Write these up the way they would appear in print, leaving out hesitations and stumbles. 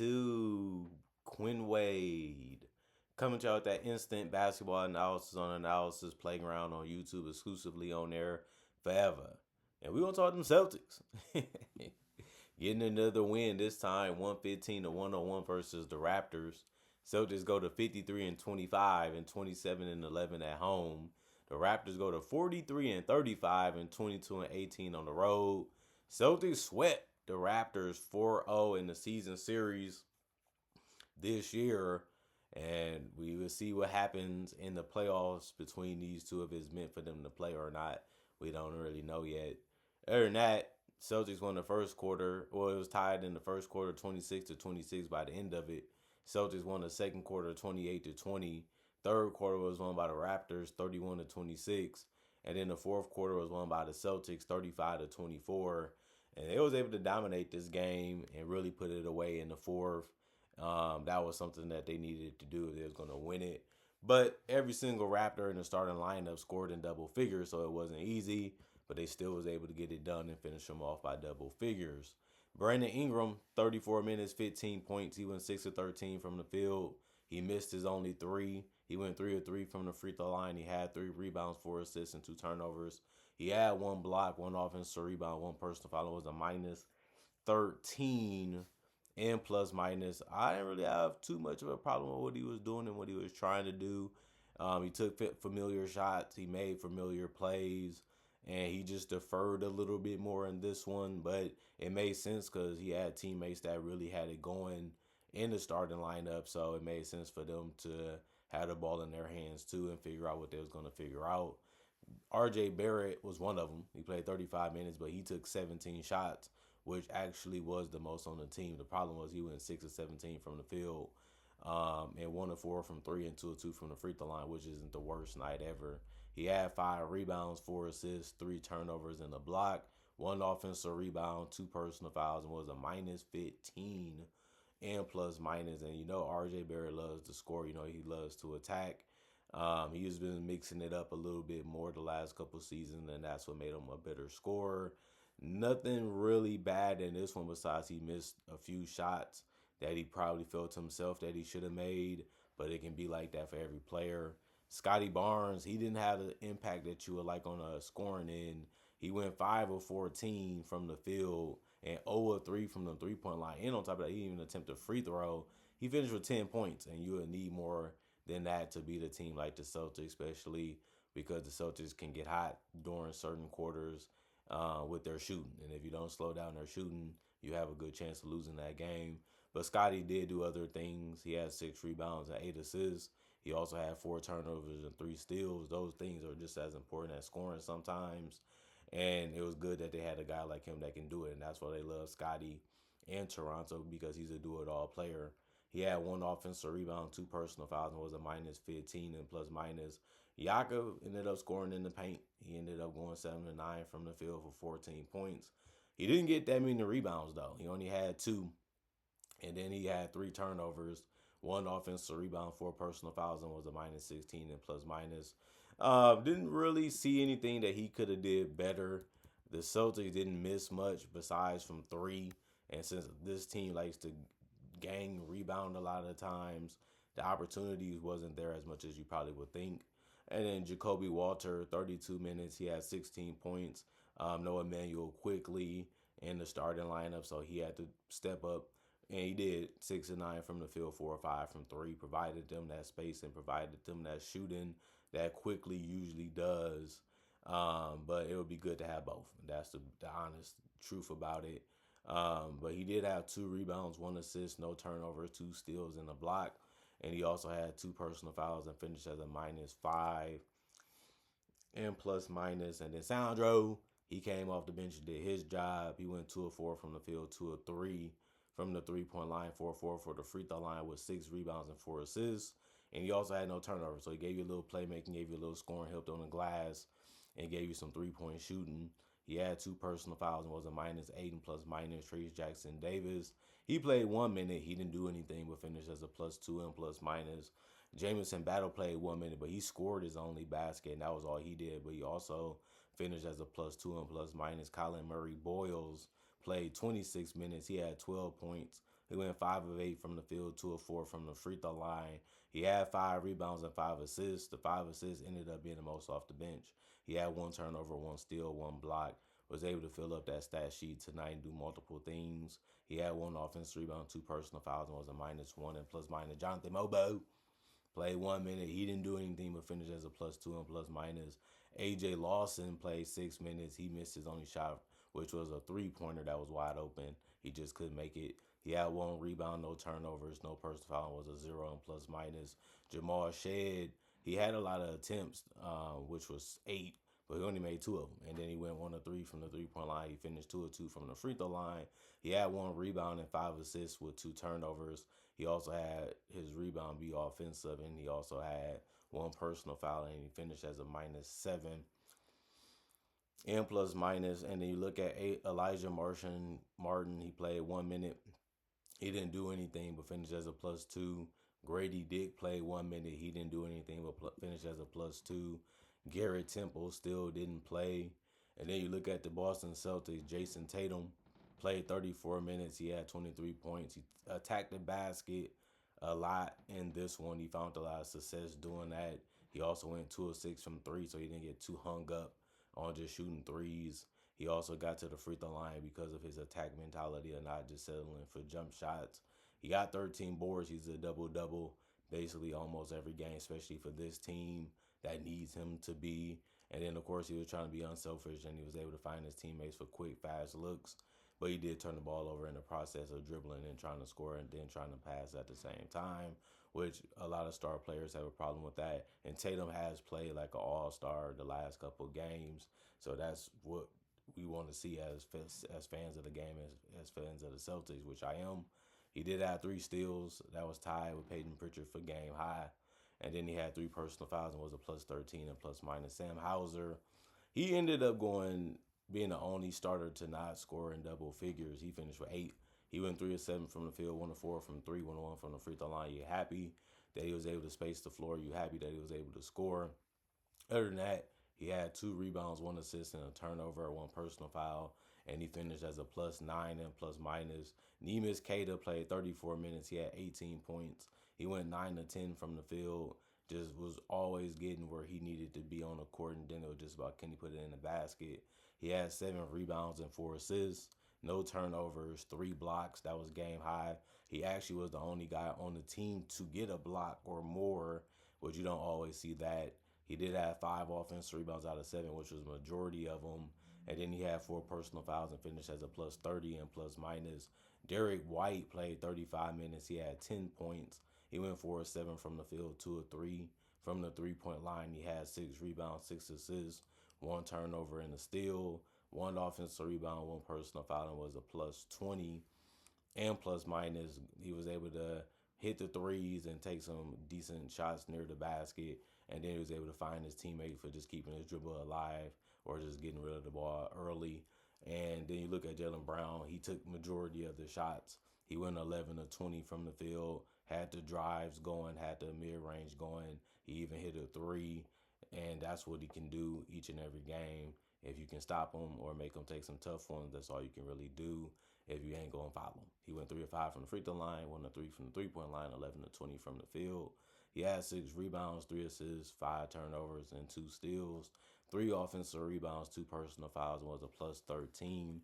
to Quinn Wade. Coming to you with that instant basketball analysis on Analysis Playground on YouTube, exclusively on there forever. And we're going to talk them Celtics. Getting another win this time, 115 to 101 versus the Raptors. Celtics go to 53 and 25 and 27 and 11 at home. The Raptors go to 43 and 35 and 22 and 18 on the road. Celtics swept the Raptors 4-0 in the season series this year, and we will see what happens in the playoffs between these two if it's meant for them to play or not. We don't really know yet. Other than that, Celtics won the first quarter. Well, it was tied in the first quarter, 26 to 26 by the end of it. Celtics won the second quarter, 28 to 20. Third quarter was won by the Raptors, 31 to 26. And then the fourth quarter was won by the Celtics, 35 to 24. And they was able to dominate this game and really put it away in the fourth. That was something that they needed to do if they was going to win it. But every single Raptor in the starting lineup scored in double figures, so it wasn't easy. But they still was able to get it done and finish them off by double figures. Brandon Ingram, 34 minutes, 15 points. He went 6 of 13 from the field. He missed his only three. He went 3 of 3 from the free throw line. He had 3 rebounds, 4 assists, and 2 turnovers. He had 1 block, 1 offensive rebound, 1 personal foul. It was a minus 13 and plus minus. I didn't really have too much of a problem with what he was doing and what he was trying to do. He took familiar shots. He made familiar plays. And he just deferred a little bit more in this one. But it made sense because he had teammates that really had it going in the starting lineup. So it made sense for them to have the ball in their hands too and figure out what they was going to figure out. RJ Barrett was one of them. He played 35 minutes, but he took 17 shots, which actually was the most on the team. The problem was he went 6 of 17 from the field, and 1 of 4 from 3 and 2 of 2 from the free throw line, which isn't the worst night ever. He had 5 rebounds, 4 assists, 3 turnovers, and a block, 1 offensive rebound, 2 personal fouls, and was a minus 15 and plus minus. And you know, RJ Barrett loves to score. You know, he loves to attack. He's been mixing it up a little bit more the last couple seasons, and that's what made him a better scorer. Nothing really bad in this one besides he missed a few shots that he probably felt to himself that he should have made, but it can be like that for every player. Scotty Barnes, he didn't have the impact that you would like on a scoring end. He went 5 of 14 from the field and 0 of 3 from the three-point line. And on top of that, he didn't even attempt a free throw. He finished with 10 points, and you would need more than that to beat a team like the Celtics, especially because the Celtics can get hot during certain quarters with their shooting. And if you don't slow down their shooting, you have a good chance of losing that game. But Scotty did do other things. He had 6 rebounds and 8 assists. He also had 4 turnovers and 3 steals. Those things are just as important as scoring sometimes. And it was good that they had a guy like him that can do it. And that's why they love Scotty and Toronto, because he's a do-it-all player. He had 1 offensive rebound, 2 personal fouls, and was a minus 15 and plus minus. Jakob ended up scoring in the paint. He ended up going 7 to 9 from the field for 14 points. He didn't get that many rebounds, though. He only had 2. And then he had 3 turnovers, 1 offensive rebound, 4 personal fouls, and was a minus 16 and plus minus. Didn't really see anything that he could have did better. The Celtics didn't miss much besides from 3. And since this team likes to gang rebound a lot of times, the opportunities wasn't there as much as you probably would think. And then Jacoby Walter, 32 minutes. He had 16 points. Noah Emmanuel quickly in the starting lineup, so he had to step up. And he did 6 and 9 from the field, 4 or 5 from 3. Provided them that space and provided them that shooting that quickly usually does. But it would be good to have both. That's the honest truth about it. But he did have 2 rebounds, 1 assist, no turnovers, 2 steals, and a block. And he also had 2 personal fouls and finished as a minus 5 and plus minus. And then Sandro, he came off the bench and did his job. He went 2 of 4 from the field, 2 of 3 from the three-point line, 4 of 4 for the free throw line with 6 rebounds and 4 assists. And he also had no turnovers. So he gave you a little playmaking, gave you a little scoring, helped on the glass, and gave you some three-point shooting. He had 2 personal fouls and was a minus 8 and plus minus. Trace Jackson Davis, he played 1 minute. He didn't do anything but finished as a plus 2 and plus minus. Jamison Battle played 1 minute, but he scored his only basket, and that was all he did. But he also finished as a plus 2 and plus minus. Colin Murray Boyles played 26 minutes. He had 12 points, He went 5 of 8 from the field, 2 of 4 from the free throw line. He had 5 rebounds and 5 assists. The 5 assists ended up being the most off the bench. He had 1 turnover, 1 steal, 1 block. Was able to fill up that stat sheet tonight and do multiple things. He had 1 offensive rebound, 2 personal fouls, and was a -1 and plus minus. Jonathan Mobo played 1 minute. He didn't do anything but finish as a +2 and plus minus. AJ Lawson played 6 minutes. He missed his only shot, which was a three-pointer that was wide open. He just couldn't make it. He had 1 rebound, no turnovers, no personal foul, was a 0 and plus minus. Jamal Shed, he had a lot of attempts, which was 8, but he only made 2 of them. And then he went 1 of 3 from the three-point line. He finished 2 of 2 from the free throw line. He had 1 rebound and 5 assists with 2 turnovers. He also had his rebound be offensive, and he also had 1 personal foul, and he finished as a -7 and plus minus. And then you look at Elijah Martin, he played 1 minute. He didn't do anything but finished as a +2. Grady Dick played 1 minute. He didn't do anything but finished as a +2. Garrett Temple still didn't play. And then you look at the Boston Celtics. Jason Tatum played 34 minutes. He had 23 points. He attacked the basket a lot in this one. He found a lot of success doing that. He also went 2 of 6 from 3, so he didn't get too hung up on just shooting threes. He also got to the free throw line because of his attack mentality and not just settling for jump shots. He got 13 boards. He's a double-double basically almost every game, especially for this team that needs him to be. And then, of course, he was trying to be unselfish, and he was able to find his teammates for quick, fast looks. But he did turn the ball over in the process of dribbling and trying to score and then trying to pass at the same time, which a lot of star players have a problem with that. And Tatum has played like an all-star the last couple of games. So that's what we want to see as fans of the game, as fans of the Celtics, which I am. He did have 3 steals. That was tied with Peyton Pritchard for game high. And then he had 3 personal fouls and was a +13 and plus minus. Sam Hauser, he ended up being the only starter to not score in double figures. He finished with 8. He went 3 of 7 from the field, 1 of 4 from 3, 1 of 1 from the free throw line. You're happy that he was able to space the floor. You're happy that he was able to score. Other than that, he had 2 rebounds, 1 assist, and a turnover, 1 personal foul, and he finished as a +9 and plus minus. Neemias Queta played 34 minutes. He had 18 points. He went 9 of 10 from the field. Just was always getting where he needed to be on the court, and then it was just about can he put it in the basket. He had 7 rebounds and 4 assists, no turnovers, 3 blocks. That was game high. He actually was the only guy on the team to get a block or more, which you don't always see that. He did have 5 offensive rebounds out of 7, which was majority of them. And then he had 4 personal fouls and finished as a +30 and plus minus. Derek White played 35 minutes. He had 10 points. He went 4 of 7 from the field, 2 of 3 from the three-point line. He had 6 rebounds, 6 assists, 1 turnover and a steal, 1 offensive rebound, 1 personal foul, and was a +20 and plus minus. He was able to hit the threes and take some decent shots near the basket. And then he was able to find his teammate for just keeping his dribble alive or just getting rid of the ball early. And then you look at Jaylen Brown. He took majority of the shots. He went 11 of 20 from the field, had the drives going, had the mid-range going. He even hit a 3, and that's what he can do each and every game. If you can stop him or make him take some tough ones, that's all you can really do if you ain't going to foul him. He went 3 of 5 from the free throw line, 1 of 3 from the three-point line, 11 of 20 from the field. He had 6 rebounds, 3 assists, 5 turnovers, and 2 steals. 3 offensive rebounds, 2 personal fouls, and was a +13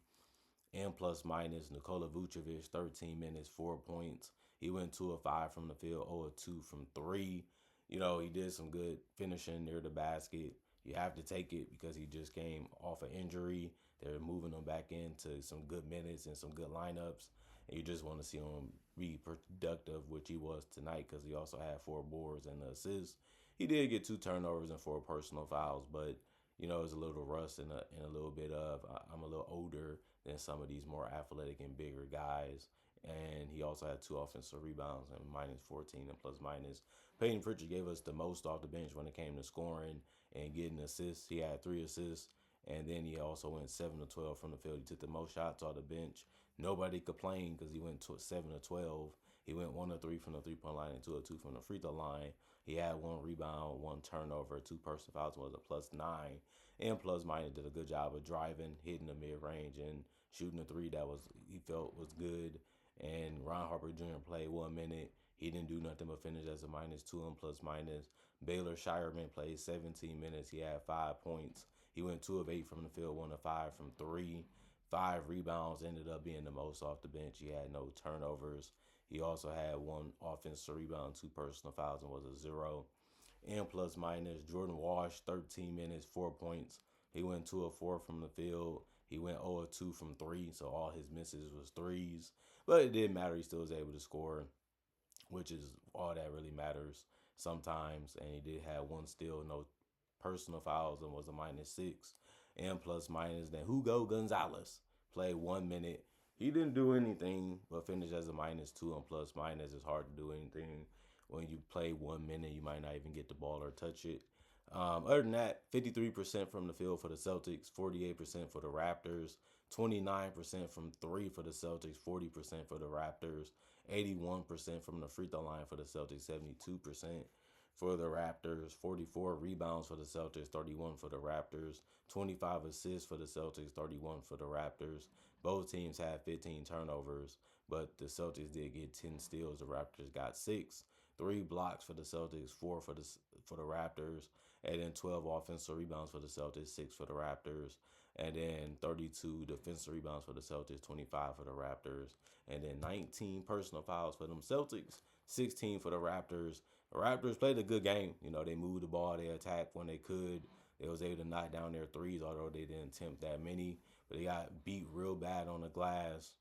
and plus minus. Nikola Vucevic, 13 minutes, 4 points. He went 2 of 5 from the field, 0 of 2 from 3. He did some good finishing near the basket. You have to take it because he just came off an injury. They're moving him back into some good minutes and some good lineups. And you just want to see him be productive, which he was tonight because he also had 4 boards and an assist. He did get 2 turnovers and 4 personal fouls, but it's a little rust and a little bit of I'm a little older than some of these more athletic and bigger guys. And he also had 2 offensive rebounds and -14 and plus minus. Peyton Pritchard gave us the most off the bench when it came to scoring and getting assists. He had 3 assists, and then he also went 7 of 12 from the field. He took the most shots off the bench. Nobody complained because he went to 7 of 12. He went 1 of 3 from the three-point line and 2 of 2 from the free throw line. He had 1 rebound, 1 turnover, 2 personal fouls, was a +9. And plus minus did a good job of driving, hitting the mid-range, and shooting a 3 that he felt was good. And Ron Harper Jr. played 1 minute. He didn't do nothing but finish as a -2 and plus minus. Baylor Shireman played 17 minutes. He had 5 points. He went 2 of 8 from the field, 1 of 5 from three. 5 rebounds, ended up being the most off the bench. He had no turnovers. He also had 1 offensive rebound, 2 personal fouls, and was a 0. And plus minus, Jordan Walsh, 13 minutes, 4 points. He went 2 of 4 from the field. He went 0 of 2 from three, so all his misses was threes. But it didn't matter. He still was able to score, which is all that really matters sometimes. And he did have one steal, no personal fouls, and was a -6. And plus minus, then Hugo Gonzalez played 1 minute. He didn't do anything but finish as a -2 and plus minus. It's hard to do anything when you play 1 minute. You might not even get the ball or touch it. Other than that, 53% from the field for the Celtics, 48% for the Raptors, 29% from three for the Celtics, 40% for the Raptors, 81% from the free throw line for the Celtics, 72% for the Raptors, 44 rebounds for the Celtics, 31 for the Raptors, 25 assists for the Celtics, 31 for the Raptors. Both teams had 15 turnovers, but the Celtics did get 10 steals. The Raptors got 6. 3 blocks for the Celtics, 4 for the Raptors, and then 12 offensive rebounds for the Celtics, 6 for the Raptors, and then 32 defensive rebounds for the Celtics, 25 for the Raptors, and then 19 personal fouls for them Celtics, 16 for the Raptors. The Raptors played a good game. They moved the ball, they attacked when they could. They was able to knock down their threes, although they didn't attempt that many. But they got beat real bad on the glass.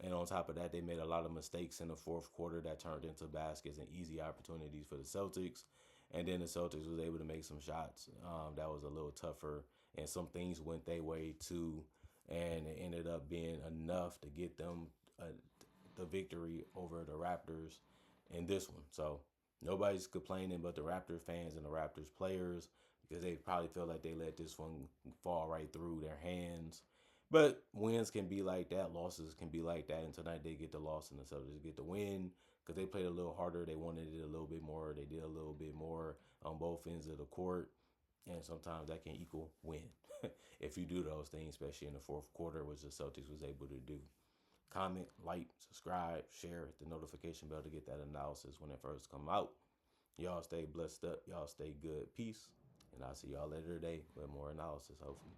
And on top of that, they made a lot of mistakes in the fourth quarter that turned into baskets and easy opportunities for the Celtics. And then the Celtics was able to make some shots that was a little tougher. And some things went their way too. And it ended up being enough to get them the victory over the Raptors in this one. So nobody's complaining but the Raptors fans and the Raptors players because they probably feel like they let this one fall right through their hands. But wins can be like that. Losses can be like that. And tonight they get the loss and the Celtics get the win because they played a little harder. They wanted it a little bit more. They did a little bit more on both ends of the court. And sometimes that can equal win if you do those things, especially in the fourth quarter, which the Celtics was able to do. Comment, like, subscribe, share, hit the notification bell to get that analysis when it first come out. Y'all stay blessed up. Y'all stay good. Peace. And I'll see y'all later today with more analysis, hopefully.